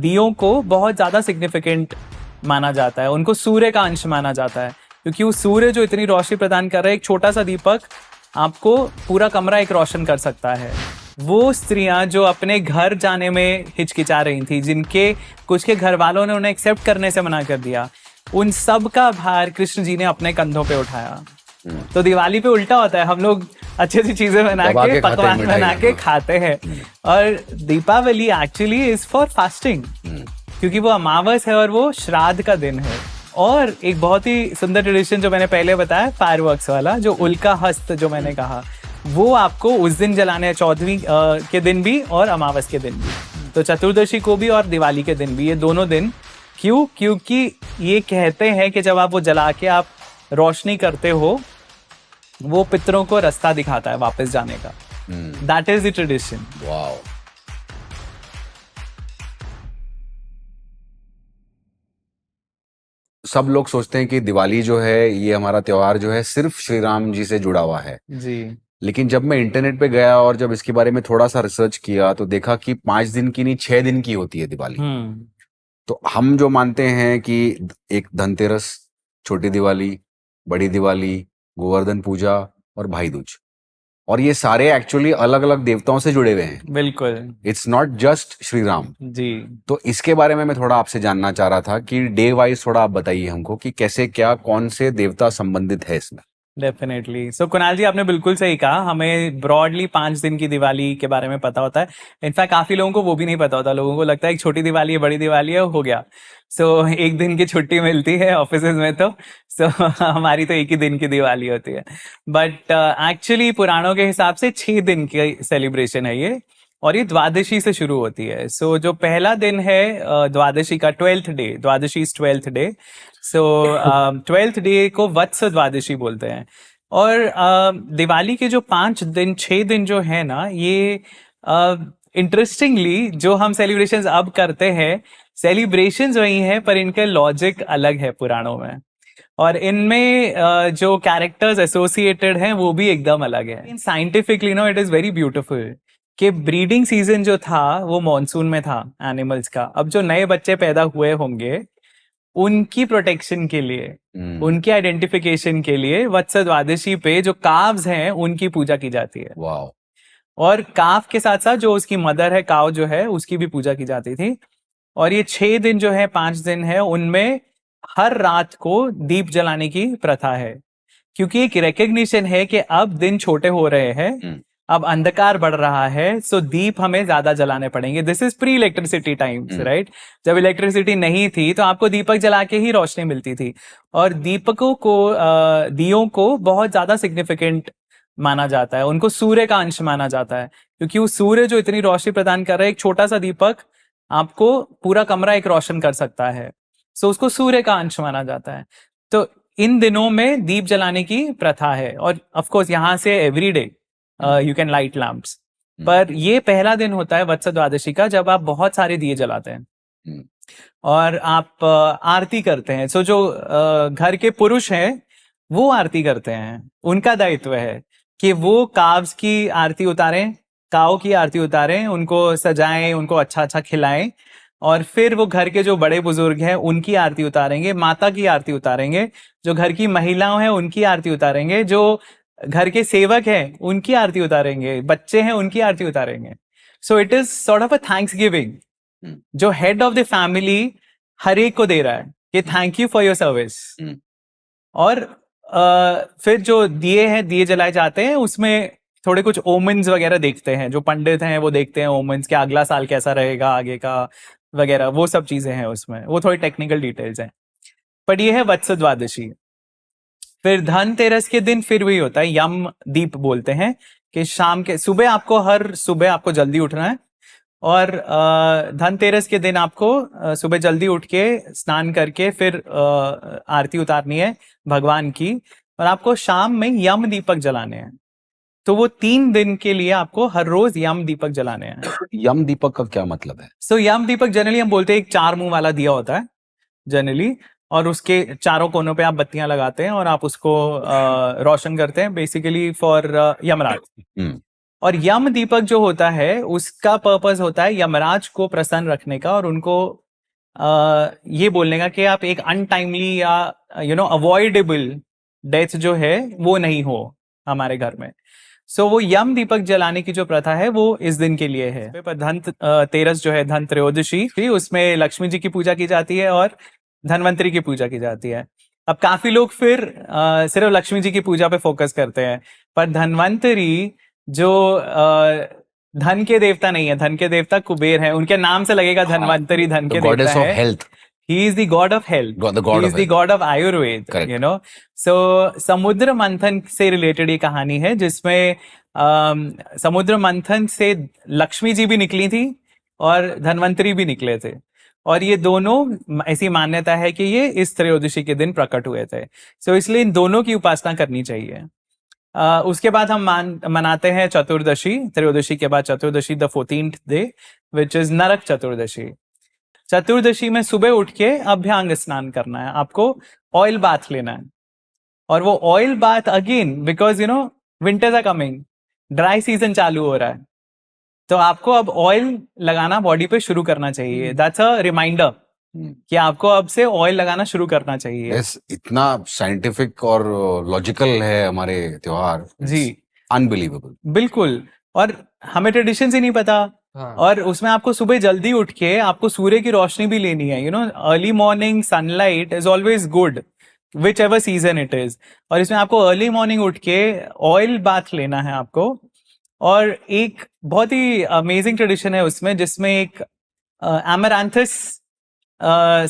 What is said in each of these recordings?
दियों को बहुत ज्यादा सिग्निफिकेंट माना जाता है, उनको सूर्य का अंश माना जाता है, क्योंकि वो सूर्य जो इतनी रोशनी प्रदान कर रहा है, एक छोटा सा दीपक आपको पूरा कमरा एक रोशन कर सकता है। वो स्त्रियां जो अपने घर जाने में हिचकिचा रही थी, जिनके कुछ के घर वालों ने उन्हें एक्सेप्ट करने से मना कर दिया, उन सब का भार कृष्ण जी ने अपने कंधों पे उठाया। तो दिवाली पे उल्टा होता है, हम लोग अच्छी अच्छी चीजें बना के पकवान बना के खाते हैं, और Deepavali actually is for fasting, क्योंकि वो अमावस है और वो श्राद्ध का दिन है। और एक बहुत ही सुंदर ट्रेडिशन जो मैंने पहले बताया, फायरवर्क्स वाला, जो उल्का हस्त जो मैंने कहा, वो आपको उस दिन जलाने हैं, 14वीं के दिन भी और अमावस के दिन भी। तो चतुर्दशी को भी और दिवाली के दिन भी, ये दोनों दिन। क्यों? क्योंकि ये कहते हैं कि जब आप वो जला के आप रोशनी करते हो, वो पितरों को रास्ता दिखाता है वापस जाने का। That is the tradition. Wow. सब लोग सोचते हैं कि दिवाली जो है, ये हमारा त्योहार जो है सिर्फ श्री राम जी से जुड़ा हुआ है जी। लेकिन जब मैं इंटरनेट पे गया और जब इसके बारे में थोड़ा सा रिसर्च किया तो देखा कि 5 दिन की नहीं 6 दिन की होती है दिवाली। तो हम जो मानते हैं कि एक धनतेरस, छोटी दिवाली, बड़ी दिवाली, गोवर्धन पूजा और भाई दूज, और ये सारे एक्चुअली अलग अलग देवताओं से जुड़े हुए हैं। बिल्कुल। It's not just Shri Ram ji. तो इसके बारे में मैं थोड़ा आपसे जानना चाह रहा था कि डे वाइज थोड़ा आप बताइए हमको कि कैसे क्या कौन से देवता संबंधित है इसमें। डेफिनेटली। सो कुणाल जी, आपने बिल्कुल सही कहा, हमें ब्रॉडली 5 दिन की दिवाली के बारे में पता होता है। इनफैक्ट काफी लोगों को वो भी नहीं पता होता, लोगों को लगता है एक छोटी दिवाली है, बड़ी दिवाली है, हो गया। सो एक दिन की छुट्टी मिलती है ऑफिस में, तो हमारी तो एक ही दिन की दिवाली होती है। बट एक्चुअली पुराणों के हिसाब से 6 दिन की सेलिब्रेशन है ये, और ये द्वादशी से शुरू होती है। सो जो पहला दिन है द्वादशी का, 12th day, Dwadashi is 12th day. So 12th day को वत्स द्वादशी बोलते हैं। और दिवाली के जो 5 दिन 6 दिन जो है ना, ये इंटरेस्टिंगली जो हम सेलिब्रेशंस अब करते हैं, सेलिब्रेशंस वही है, पर इनका लॉजिक अलग है पुराणों में, और इनमें जो कैरेक्टर्स एसोसिएटेड हैं वो भी एकदम अलग है। Scientifically no, it is very beautiful कि ब्रीडिंग सीजन जो था वो मॉनसून में था एनिमल्स का। अब जो नए बच्चे पैदा हुए होंगे, उनकी प्रोटेक्शन के लिए, उनकी आइडेंटिफिकेशन के लिए वत्स द्वादशी पे जो काव्स हैं उनकी पूजा की जाती है। वाओ। और काव के साथ साथ जो उसकी मदर है, काव जो है, उसकी भी पूजा की जाती थी। और ये 6 दिन जो है, 5 दिन है, उनमें हर रात को दीप जलाने की प्रथा है, क्योंकि एक रिकग्निशन है कि अब दिन छोटे हो रहे हैं, अब अंधकार बढ़ रहा है, सो दीप हमें ज्यादा जलाने पड़ेंगे। This is pre electricity times, right? जब इलेक्ट्रिसिटी नहीं थी तो आपको दीपक जला के ही रोशनी मिलती थी, और दीपकों को दियों को बहुत ज्यादा सिग्निफिकेंट माना जाता है, उनको सूर्य का अंश माना जाता है, क्योंकि वो सूर्य जो इतनी रोशनी प्रदान कर रहा है, एक छोटा सा दीपक आपको पूरा कमरा एक रोशन कर सकता है, सो उसको सूर्य का अंश माना जाता है। तो इन दिनों में दीप जलाने की प्रथा है, और ऑफ कोर्स यहाँ से every day you can light lamps. पर ये पहला दिन होता है वत्स द्वादशी का, जब आप बहुत सारे दिए जलाते हैं और आप आरती करते हैं। सो जो घर के पुरुष हैं वो आरती करते हैं, उनका दायित्व है कि वो काव्स की आरती उतारें, काव की आरती उतारें, उनको सजाएं, उनको अच्छा अच्छा खिलाएं, और फिर वो घर के जो बड़े बुजुर्ग हैं उनकी आरती उतारेंगे, माता की आरती उतारेंगे, जो घर की महिलाएं हैं उनकी आरती उतारेंगे, जो घर के सेवक हैं उनकी आरती उतारेंगे, बच्चे हैं उनकी आरती उतारेंगे। So it is sort of a thanksgiving, जो हेड ऑफ द फैमिली हर एक को दे रहा है कि thank you for your service. और फिर जो दिए हैं, दिए जलाए जाते हैं, उसमें थोड़े कुछ ओमेन्स वगैरह देखते हैं, जो पंडित हैं वो देखते हैं ओमेन्स के, अगला साल कैसा रहेगा आगे का वगैरह, वो सब चीजें हैं उसमें, वो थोड़ी टेक्निकल डिटेल्स हैं। पर ये है वत्स द्वादशी। फिर धनतेरस के दिन फिर वही होता है, यम दीप बोलते हैं, कि शाम के सुबह आपको, हर सुबह आपको जल्दी उठना है, और धनतेरस के दिन आपको सुबह जल्दी उठ के स्नान करके फिर आरती उतारनी है भगवान की, और आपको शाम में यम दीपक जलाने हैं। तो वो 3 दिन के लिए आपको हर रोज यम दीपक जलाने हैं। यम दीपक का क्या मतलब है? सो यम दीपक जनरली हम बोलते हैं एक 4 मुंह वाला दिया होता है जनरली, और उसके चारों कोनों पे आप बत्तियां लगाते हैं और आप उसको रोशन करते हैं, बेसिकली फॉर यमराज। और यम दीपक जो होता है उसका पर्पस होता है यमराज को प्रसन्न रखने का और उनको ये बोलने का कि आप एक अनटाइमली या अवॉइडेबल डेथ जो है वो नहीं हो हमारे घर में। सो वो यम दीपक जलाने की जो प्रथा है वो इस दिन के लिए है। पर तेरस जो है धन त्रयोदशी, उसमें लक्ष्मी जी की पूजा की जाती है और धनवंतरी की पूजा की जाती है। अब काफी लोग फिर सिर्फ लक्ष्मी जी की पूजा पे फोकस करते हैं, पर धनवंतरी जो धन के देवता नहीं है, धन के देवता कुबेर है, उनके नाम से लगेगा धनवंतरी धन के देवता है। Health, he is the god of health, he is the god of Ayurved, you know. So समुद्र मंथन से रिलेटेड ये कहानी है जिसमें समुद्र मंथन से लक्ष्मी जी भी निकली थी और धनवंतरी भी निकले थे, और ये दोनों ऐसी मान्यता है कि ये इस त्रयोदशी के दिन प्रकट हुए थे। सो इसलिए इन दोनों की उपासना करनी चाहिए। उसके बाद हम मनाते हैं चतुर्दशी। त्रयोदशी के बाद चतुर्दशी, the 14th day, which is Narak Chaturdashi. चतुर्दशी में सुबह उठ के अभ्यंग स्नान करना है, आपको ऑयल बाथ लेना है। और वो oil bath again, because winters are coming, dry season चालू हो रहा है, तो आपको अब ऑयल लगाना बॉडी पे शुरू करना चाहिए। दैट्स अ रिमाइंडर कि आपको अब से ऑयल लगाना शुरू करना चाहिए। yes, इतना साइंटिफिक और लॉजिकल है हमारे त्योहार जी, अनबिलीवेबल। बिल्कुल। और हमें ट्रेडिशन ही नहीं पता। हाँ। और उसमें आपको सुबह जल्दी उठ के आपको सूर्य की रोशनी भी लेनी है। Early morning sunlight is always good, which ever season it is. और इसमें आपको अर्ली मॉर्निंग उठ के ऑयल बाथ लेना है आपको। और एक बहुत ही अमेजिंग ट्रेडिशन है उसमें, जिसमें एक एमरांथस,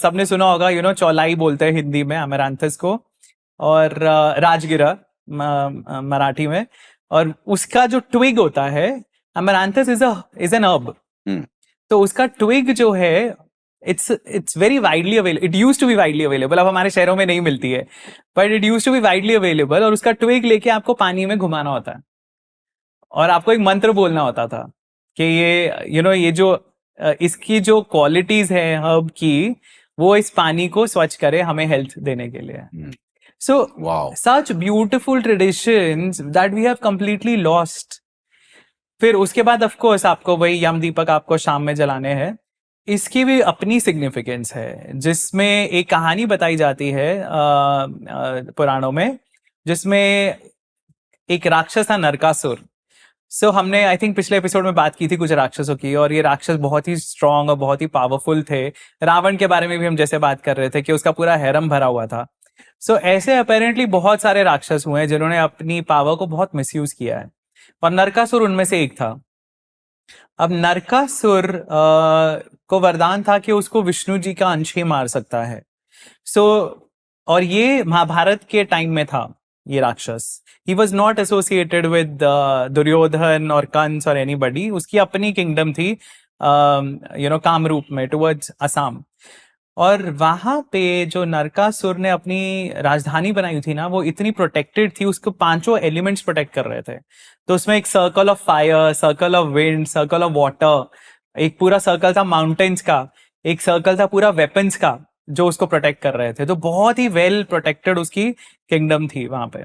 सबने सुना होगा, चौलाई बोलते हैं हिंदी में एमरांथस को, और राजगिरा मराठी में। और उसका जो ट्विग होता है, अमरांथस इज एन हर्ब, तो उसका ट्विग जो है it's very widely available. It used to be widely available, अब हमारे शहरों में नहीं मिलती है, but it used to be widely available. और उसका ट्विग लेके आपको पानी में घुमाना होता है और आपको एक मंत्र बोलना होता था कि ये जो इसकी जो क्वालिटीज है हर्ब की, वो इस पानी को स्वच्छ करे हमें हेल्थ देने के लिए। So, wow, such beautiful traditions that we have completely lost. फिर उसके बाद ऑफ कोर्स आपको वही यम दीपक आपको शाम में जलाने हैं। इसकी भी अपनी सिग्निफिकेंस है, जिसमें एक कहानी बताई जाती है पुराणों में, जिसमें एक राक्षस था नरकासुर। सो हमने आई थिंक पिछले एपिसोड में बात की थी कुछ राक्षसों की, और ये राक्षस बहुत ही स्ट्रांग और बहुत ही पावरफुल थे। रावण के बारे में भी हम जैसे बात कर रहे थे कि उसका पूरा हैरम भरा हुआ था। सो ऐसे अपेरेंटली बहुत सारे राक्षस हुए हैं जिन्होंने अपनी पावर को बहुत मिसयूज किया है, और नरकासुर उनमें से एक था। अब नरकासुर को वरदान था कि उसको विष्णु जी का अंश ही मार सकता है। और ये महाभारत के टाइम में था ये राक्षस। He was not associated with Duryodhana और कंस और एनीबडी। उसकी अपनी किंगडम थी कामरूप में, टुवर्ड्स असम। और वहां पे जो नरकासुर ने अपनी राजधानी बनाई थी ना, वो इतनी प्रोटेक्टेड थी, उसको 5 एलिमेंट्स प्रोटेक्ट कर रहे थे। तो उसमें एक circle of fire, circle of wind, circle of water, एक पूरा सर्कल था माउंटेन्स का, एक सर्कल था पूरा वेपन्स का, जो उसको प्रोटेक्ट कर रहे थे। तो बहुत ही वेल प्रोटेक्टेड उसकी किंगडम थी वहां पे।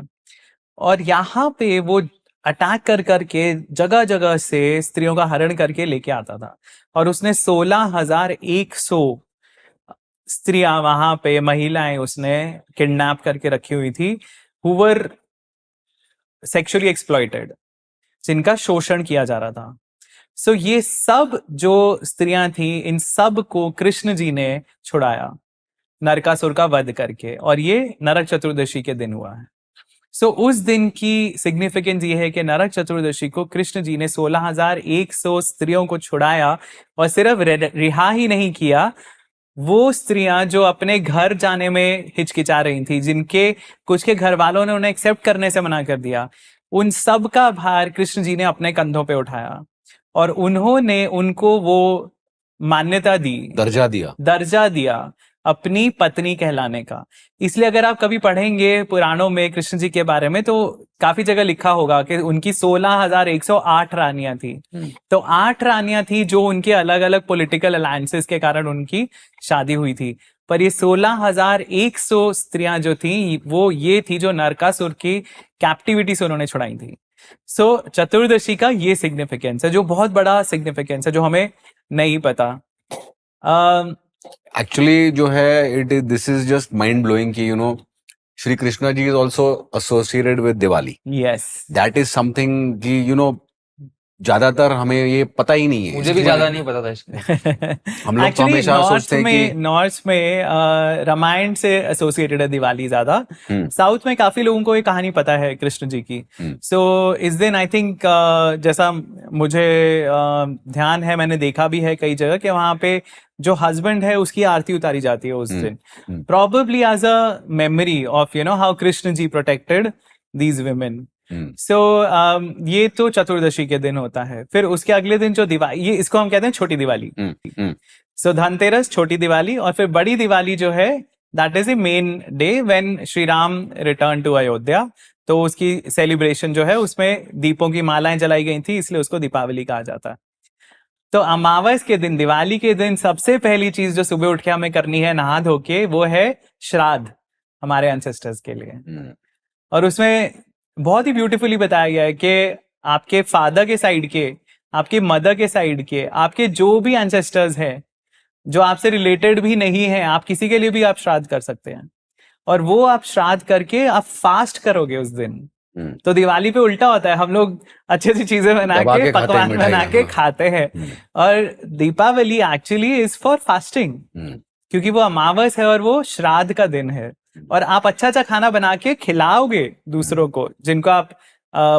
और यहाँ पे वो अटैक कर करके जगह जगह से स्त्रियों का हरण करके लेके आता था। और उसने 16,100 स्त्रियां वहां पे, महिलाएं उसने किडनैप करके रखी हुई थी, हु वर सेक्सुअली एक्सप्लॉइटेड, जिनका शोषण किया जा रहा था। सो ये सब जो स्त्रियां थी, इन सब को कृष्ण जी ने छुड़ाया नरकासुर का वध करके, और ये नरक चतुर्दशी के दिन हुआ है। सो उस दिन की सिग्निफिकेंस ये है कि नरक चतुर्दशी को कृष्ण जी ने 16,100 स्त्रियों को छुड़ाया, और सिर्फ रिहा ही नहीं किया, वो स्त्रियां जो अपने घर जाने में हिचकिचा रही थी, जिनके कुछ के घर वालों ने उन्हें एक्सेप्ट करने से मना कर दिया, उन सब का भार कृष्ण जी ने अपने कंधों पे उठाया, और उन्होंने उनको वो मान्यता दी, दर्जा दिया अपनी पत्नी कहलाने का। इसलिए अगर आप कभी पढ़ेंगे पुराणों में कृष्ण जी के बारे में, तो काफी जगह लिखा होगा कि उनकी 16,108 रानियां थी। तो 8 रानियां थी जो उनके अलग अलग पॉलिटिकल अलायंसेस के कारण उनकी शादी हुई थी, पर ये 16,100 स्त्रियां जो थी, वो ये थी जो नरकासुर की कैप्टिविटी से उन्होंने छुड़ाई थी। सो चतुर्दशी का ये सिग्निफिकेंस है, जो बहुत बड़ा सिग्निफिकेंस है, जो हमें नहीं पता। एक्चुअली जो है this is just mind blowing कि Shri Krishna ji is also associated with Diwali. Yes, that is something कि ज्यादातर हमें ये पता ही नहीं है। मुझे भी ज्यादा नहीं पता था इसका। हम लोग तो हमेशा सोचते हैं कि नॉर्थ में रामायण से एसोसिएटेड है दिवाली ज्यादा। साउथ में काफी लोगों को ये कहानी पता है कृष्ण जी की। सो इस दिन आई थिंक जैसा मुझे ध्यान है, मैंने देखा भी है कई जगह कि वहां पे जो हस्बैंड है उसकी आरती उतारी जाती है उस दिन, probably as a memory of how Krishna ji protected these women. So ये तो चतुर्दशी के दिन होता है। फिर उसके अगले दिन जो दिवाली, ये इसको हम कहते हैं छोटी दिवाली। सो धनतेरस, छोटी दिवाली, और फिर बड़ी दिवाली जो है that is the main day when Shri Ram return to Ayodhya. तो उसकी सेलिब्रेशन जो है उसमें दीपों की मालाएं जलाई गई थी, इसलिए उसको दीपावली कहा जाता है। तो अमावस के दिन, दिवाली के दिन, सबसे पहली चीज जो सुबह उठ के हमें करनी है नहा धो के, वो है श्राद्ध हमारे एंसेस्टर्स के लिए। और उसमें बहुत ही ब्यूटीफुली बताया गया है कि आपके फादर के साइड के, आपकी मदर के साइड के, आपके जो भी एंसेस्टर्स हैं जो आपसे रिलेटेड भी नहीं है, आप किसी के लिए भी आप श्राद्ध कर सकते हैं। और वो आप श्राद्ध करके आप फास्ट करोगे उस दिन। तो दिवाली पे उल्टा होता है, हम लोग अच्छी अच्छी चीजें बना के, पकवान बना के खाते हैं, और Deepavali actually is for fasting, क्योंकि वो अमावस है और वो श्राद्ध का दिन है। और आप अच्छा अच्छा खाना बना के खिलाओगे दूसरों को, जिनको आप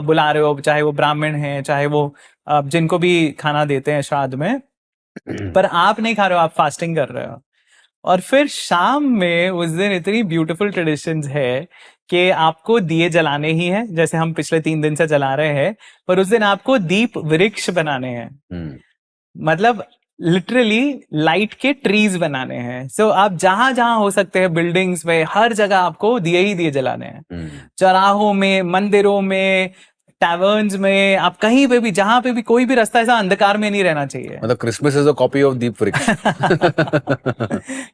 बुला रहे हो, चाहे वो ब्राह्मण हैं, चाहे वो जिनको भी खाना देते हैं श्राद्ध में, पर आप नहीं खा रहे हो, आप फास्टिंग कर रहे हो। और फिर शाम में उस दिन इतनी ब्यूटीफुल ट्रेडिशंस है कि आपको दिए जलाने ही हैं, जैसे हम पिछले 3 दिन से जला रहे हैं, पर उस दिन आपको दीप वृक्ष बनाने हैं। मतलब लिटरली लाइट के ट्रीज बनाने हैं। सो आप जहां जहां हो सकते हैं, बिल्डिंग्स में, हर जगह आपको दिए ही दिए जलाने हैं। चौराहों में, मंदिरों में, टैवर्न्स में, आप कहीं पे भी, जहां पे भी, कोई भी रास्ता ऐसा अंधकार में नहीं रहना चाहिए। मतलब Christmas is a copy of दीप वृक्ष।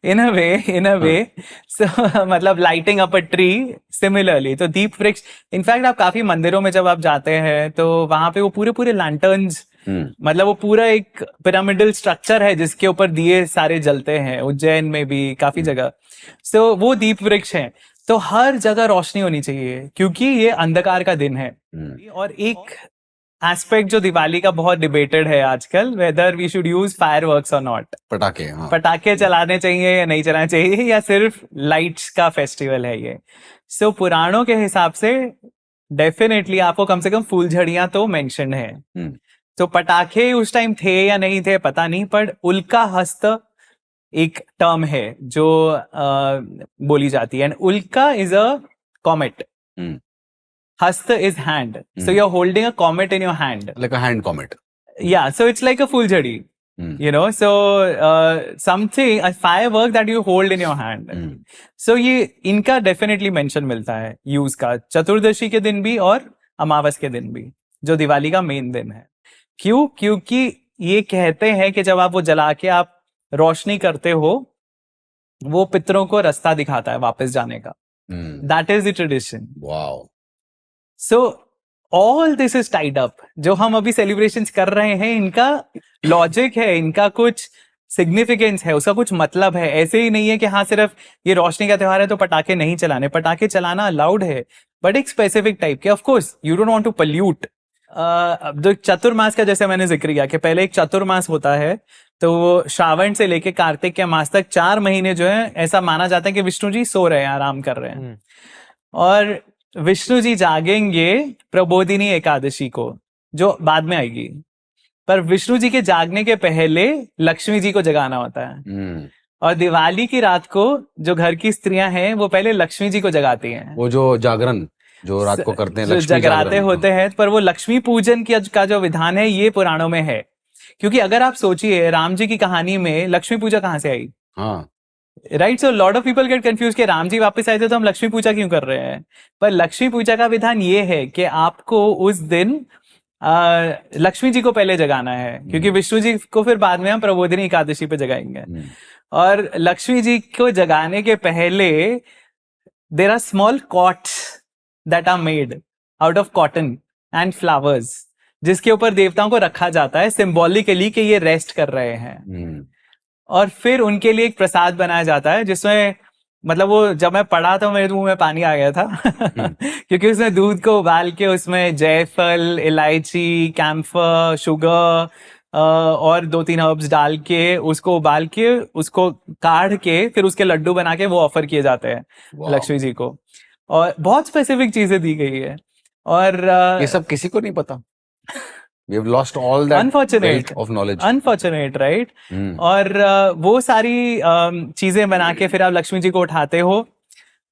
इन अ वे सो मतलब lighting up a tree similarly. तो दीप वृक्ष, इनफैक्ट आप काफी मंदिरों में जब आप जाते हैं तो वहां पे वो पूरे पूरे लैंटर्न्स, मतलब वो पूरा एक पिरामिडल स्ट्रक्चर है जिसके ऊपर दिए सारे जलते हैं, उज्जैन में भी काफी जगह। सो वो दीप वृक्ष है। तो हर जगह रोशनी होनी चाहिए, क्योंकि ये अंधकार का दिन है। और एक एस्पेक्ट जो दिवाली का बहुत डिबेटेड है आजकल, whether we should use fireworks और नॉट। पटाखे, हाँ। पटाखे चलाने चाहिए या नहीं चलाने चाहिए, या सिर्फ लाइट्स का फेस्टिवल है ये। सो पुराणों के हिसाब से डेफिनेटली आपको कम से कम फूलझड़ियां तो मेंशन है। तो पटाखे उस टाइम थे या नहीं थे पता नहीं, पर उल्का हस्त एक टर्म है जो बोली जाती है। एंड उल्का इज अ कॉमेट, हस्त is hand, so you're holding a comet in your hand, like a hand comet. Yeah, so it's like a fuljari, so something, a firework that you hold in your hand. So ये इनका definitely mention मिलता है use का, चतुर्दशी के दिन भी और अमावस के दिन भी, जो दिवाली का मेन दिन है। क्यों? क्योंकि ये कहते हैं कि जब आप वो जला के आप रोशनी करते हो, वो पितरों को रास्ता दिखाता है वापस जाने का। That is the tradition. Wow. So all this is tied up. जो हम अभी सेलिब्रेशंस कर रहे हैं, इनका लॉजिक है, इनका कुछ सिग्निफिकेंस है, उसका कुछ मतलब है। ऐसे ही नहीं है कि हाँ सिर्फ ये रोशनी का त्योहार है तो पटाखे नहीं चलाने। पटाखे चलाना अलाउड है, बट एक स्पेसिफिक टाइप के। Of course you don't want to pollute. जो चतुर्मास का जैसे मैंने जिक्र किया कि पहले एक चतुर्मास होता है, तो श्रावण से लेके कार्तिक के मास तक 4 महीने जो है ऐसा माना जाता है कि विष्णु जी सो रहे हैं, आराम कर रहे हैं। और विष्णु जी जागेंगे प्रबोधिनी एकादशी को, जो बाद में आएगी। पर विष्णु जी के जागने के पहले लक्ष्मी जी को जगाना होता है। और दिवाली की रात को जो घर की स्त्रियां हैं वो पहले लक्ष्मी जी को जगाती हैं। वो जो जागरण जो रात को करते हैं, जो जगराते होते हैं, पर वो लक्ष्मी पूजन का जो विधान है ये पुराणों में है। क्योंकि अगर आप सोचिए, राम जी की कहानी में लक्ष्मी पूजा कहाँ से आई? हाँ, right. So lot of people get confuse कि राम जी वापस आए थे तो हम लक्ष्मी पूजा क्यों कर रहे हैं? पर लक्ष्मी पूजा का विधान ये है कि आपको उस दिन लक्ष्मी जी को पहले जगाना है, क्योंकि विष्णु जी को फिर बाद में हम प्रबोधिनी एकादशी पे जगाएंगे। और लक्ष्मी जी को जगाने के पहले there are small cots that are made out of cotton, and flowers, जिसके ऊपर देवताओं को रखा जाता है सिंबॉलिकली कि ये रेस्ट कर रहे हैं। और फिर उनके लिए एक प्रसाद बनाया जाता है जिसमें मतलब वो जब मैं पढ़ा था मेरे मुंह में पानी आ गया था क्योंकि उसमें दूध को उबाल के उसमें जायफल, इलायची, कैम्फर, शुगर और 2-3 हर्ब्स डाल के उसको उबाल के उसको काढ़ के फिर उसके लड्डू बना के वो ऑफर किए जाते हैं लक्ष्मी जी को। और बहुत स्पेसिफिक चीजें दी गई है और ये सब किसी को नहीं पता। We have lost all that Unfortunate. wealth of knowledge. Unfortunate, right. और वो सारी चीजें बना के फिर आप लक्ष्मी जी को उठाते हो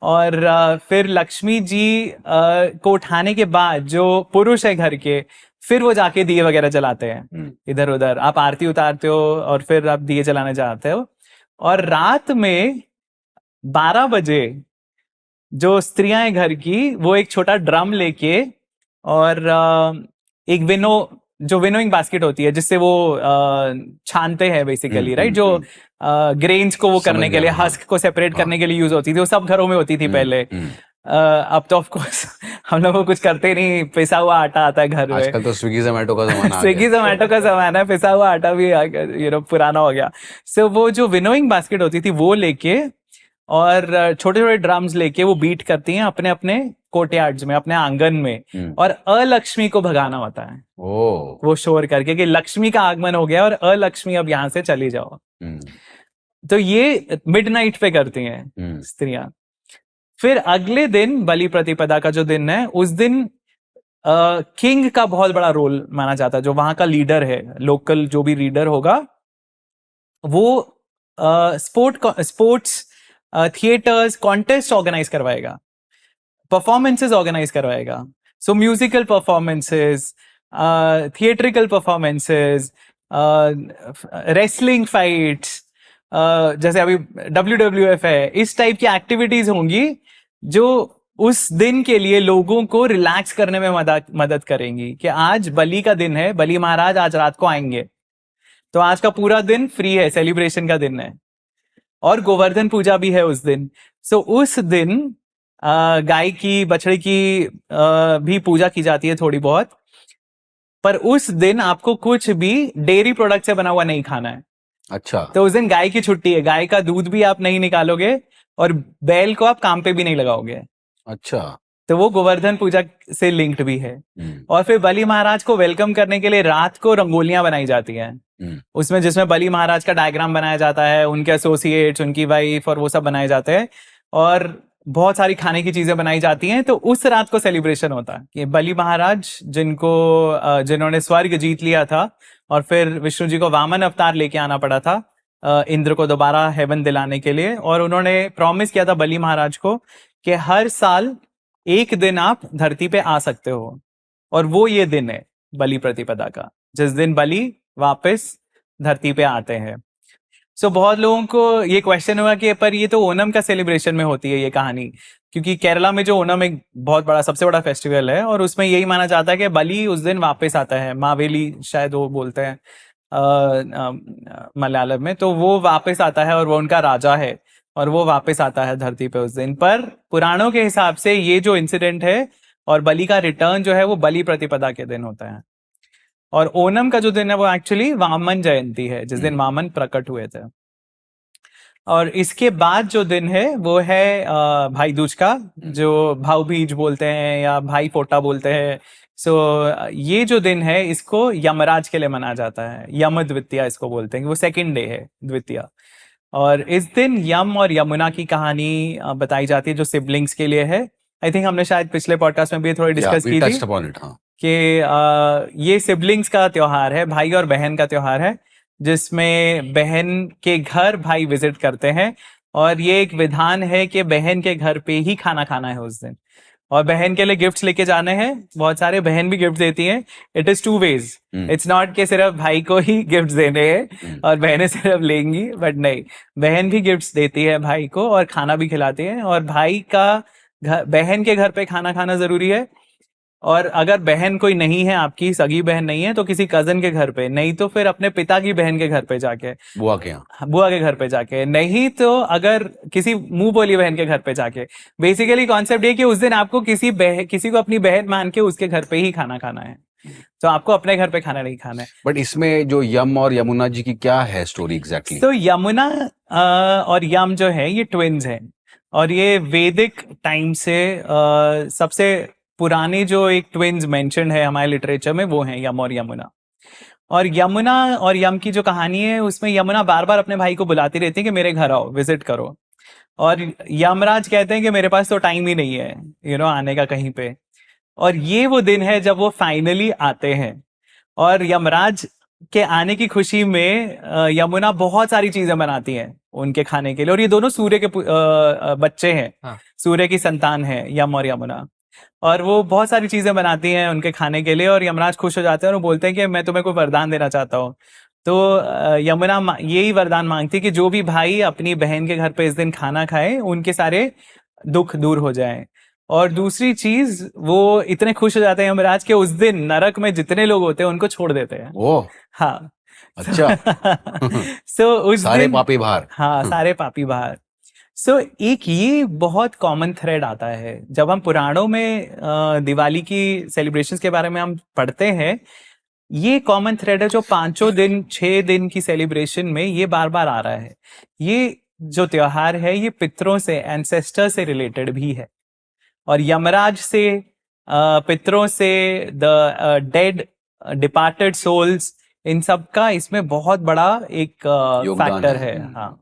और फिर लक्ष्मी जी को उठाने के बाद जो पुरुष है घर के, फिर वो जाके दिए वगैरह जलाते हैं इधर उधर, आप आरती उतारते हो और फिर आप दिए जलाने जाते हो। और रात में 12 बजे जो स्त्रियां हैं घर की, वो एक छोटा ड्रम लेके और एक विनोइंग बास्केट होती है जिससे वो छानते हैं बेसिकली, राइट, जो ग्रेन्स को वो करने के लिए, हस्क को सेपरेट करने के लिए यूज होती थी, वो सब घरों में होती थी पहले। अब तो ऑफ कोर्स हम लोग वो कुछ करते नहीं, पिसा हुआ आटा आता है घर में। आजकल तो स्विगी जोमेटो का जमाना आ स्विगी जोमेटो का जमाना है, पिसा हुआ आटा भी पुराना हो गया। सो वो जो विनोइंग बास्केट होती थी वो लेके और छोटे छोटे ड्रम्स लेके वो बीट करती हैं अपने अपने कोर्टयार्ड्स में, अपने आंगन में, और अलक्ष्मी को भगाना होता है वो शोर करके कि लक्ष्मी का आगमन हो गया और अलक्ष्मी अब यहाँ से चली जाओ। तो ये मिडनाइट पे करती हैं स्त्रियां। फिर अगले दिन बलि प्रतिपदा का जो दिन है, उस दिन किंग का बहुत बड़ा रोल माना जाता है। जो वहां का लीडर है, लोकल जो भी लीडर होगा, वो स्पोर्ट्स थिएटर्स कॉन्टेस्ट ऑर्गेनाइज करवाएगा, परफॉर्मेंसेस ऑर्गेनाइज करवाएगा। So musical performances, theatrical performances, wrestling fights, जैसे अभी WWF है, इस टाइप की एक्टिविटीज होंगी जो उस दिन के लिए लोगों को रिलैक्स करने में मदद करेंगी कि आज बलि का दिन है, बलि महाराज आज रात को आएंगे, तो आज का पूरा दिन फ्री है, सेलिब्रेशन का दिन है। और गोवर्धन पूजा भी है उस दिन। सो उस दिन गाय की, बछड़े की भी पूजा की जाती है थोड़ी बहुत, पर उस दिन आपको कुछ भी डेयरी प्रोडक्ट से बना हुआ नहीं खाना है। अच्छा। तो उस दिन गाय की छुट्टी है, गाय का दूध भी आप नहीं निकालोगे और बैल को आप काम पे भी नहीं लगाओगे। अच्छा। तो वो गोवर्धन पूजा से लिंक्ड भी है। और फिर बलि महाराज को वेलकम करने के लिए रात को रंगोलियां बनाई जाती हैं उसमें, जिसमें बलि महाराज का डायग्राम बनाया जाता है, उनके एसोसिएट्स, उनकी वाइफ और वो सब बनाए जाते हैं, और बहुत सारी खाने की चीजें बनाई जाती हैं। तो उस रात को सेलिब्रेशन होता है कि बलि महाराज जिन्होंने स्वर्ग जीत लिया था और फिर विष्णु जी को वामन अवतार लेके आना पड़ा था इंद्र को दोबारा हेवन दिलाने के लिए, और उन्होंने प्रॉमिस किया था बलि महाराज को कि हर साल एक दिन आप धरती पे आ सकते हो, और वो ये दिन है बलि प्रतिपदा का, जिस दिन बलि वापस धरती पे आते हैं। सो बहुत लोगों को ये क्वेश्चन हुआ कि पर ये तो ओनम का सेलिब्रेशन में होती है ये कहानी, क्योंकि केरला में जो ओनम एक बहुत बड़ा, सबसे बड़ा फेस्टिवल है, और उसमें यही माना जाता है कि बलि उस दिन वापस आता है, मावेली शायद वो बोलते हैं मलयालम में, तो वो वापस आता है और वो उनका राजा है और वो वापस आता है धरती पे उस दिन। पर पुराणों के हिसाब से ये जो इंसिडेंट है और बलि का रिटर्न जो है वो बलि प्रतिपदा के दिन होता है, और ओनम का जो दिन है वो एक्चुअली वामन जयंती है, जिस दिन वामन प्रकट हुए थे। और इसके बाद जो दिन है वो है भाई दूज का, जो भाऊ बीज बोलते हैं या भाई फोटा बोलते हैं। सो ये जो दिन है इसको यमराज के लिए मनाया जाता है, यम द्वितीया इसको बोलते हैं, वो सेकंड डे है द्वितीया। और इस दिन यम और यमुना की कहानी बताई जाती है जो सिबलिंग्स के लिए है। आई थिंक हमने शायद पिछले पॉडकास्ट में भी थोड़ी डिस्कस की थी कि ये सिबलिंग्स का त्योहार है, भाई और बहन का त्योहार है, जिसमें बहन के घर भाई विजिट करते हैं, और ये एक विधान है कि बहन के घर पे ही खाना खाना है उस दिन, और बहन के लिए गिफ्ट्स लेके जाने हैं बहुत सारे। बहन भी गिफ्ट देती हैं, it is 2 ways, it's not कि सिर्फ भाई को ही गिफ्ट देने हैं और बहनें सिर्फ लेंगी, बट नहीं, बहन भी गिफ्ट्स देती है भाई को और खाना भी खिलाती है। और भाई का बहन के घर पे खाना खाना जरूरी है, और अगर बहन कोई नहीं है, आपकी सगी बहन नहीं है, तो किसी कजन के घर पे, नहीं तो फिर अपने पिता की बहन के घर पे जाके, बुआ के यहाँ। बुआ के घर पे जाके, नहीं तो अगर किसी मुंह बोली बहन के घर पे जाके। बेसिकली कॉन्सेप्ट ये कि उस दिन आपको किसी को अपनी बहन मान के उसके घर पे ही खाना खाना है, तो आपको अपने घर पे खाना नहीं खाना है। बट इसमें जो यम और यमुना जी की क्या है स्टोरी एग्जैक्टली? तो यमुना और यम जो है ये ट्विन्स हैं, और ये वैदिक टाइम से सबसे पुरानी जो एक ट्विन्स मेंशन है हमारे लिटरेचर में, वो हैं यम और यमुना। और यमुना और यम की जो कहानी है, उसमें यमुना बार बार अपने भाई को बुलाती रहती है कि मेरे घर आओ, विजिट करो, और यमराज कहते हैं कि मेरे पास तो टाइम ही नहीं है आने का कहीं पे। और ये वो दिन है जब वो फाइनली आते हैं, और यमराज के आने की खुशी में यमुना बहुत सारी चीजें बनाती हैं उनके खाने के लिए। और ये दोनों सूर्य के बच्चे हैं, हाँ। सूर्य की संतान है यम और यमुना, और वो बहुत सारी चीजें बनाती हैं उनके खाने के लिए। और यमराज खुश हो जाते हैं और वो बोलते हैं कि मैं तुम्हें कोई वरदान देना चाहता हूँ। तो यमुना यही वरदान मांगती है कि जो भी भाई अपनी बहन के घर पे इस दिन खाना खाए, उनके सारे दुख दूर हो जाएं। और दूसरी चीज, वो इतने खुश हो जाते हैं यमराज के, उस दिन नरक में जितने लोग होते हैं उनको छोड़ देते हैं। ओह, हाँ, अच्छा। सो उस सारे दिन पापी बाहर। हाँ, सारे पापी बाहर। सो एक ये बहुत कॉमन थ्रेड आता है जब हम पुराणों में दिवाली की सेलिब्रेशंस के बारे में हम पढ़ते हैं। ये कॉमन थ्रेड है जो 5 दिन 6 दिन की सेलिब्रेशन में ये बार बार आ रहा है। ये जो त्योहार है ये पितरों से, एंसेस्टर से रिलेटेड भी है, और यमराज से, पितरों से, द डेड डिपार्टेड सोल्स, इन सब का इसमें बहुत बड़ा एक योगदान फैक्टर है। है। हाँ।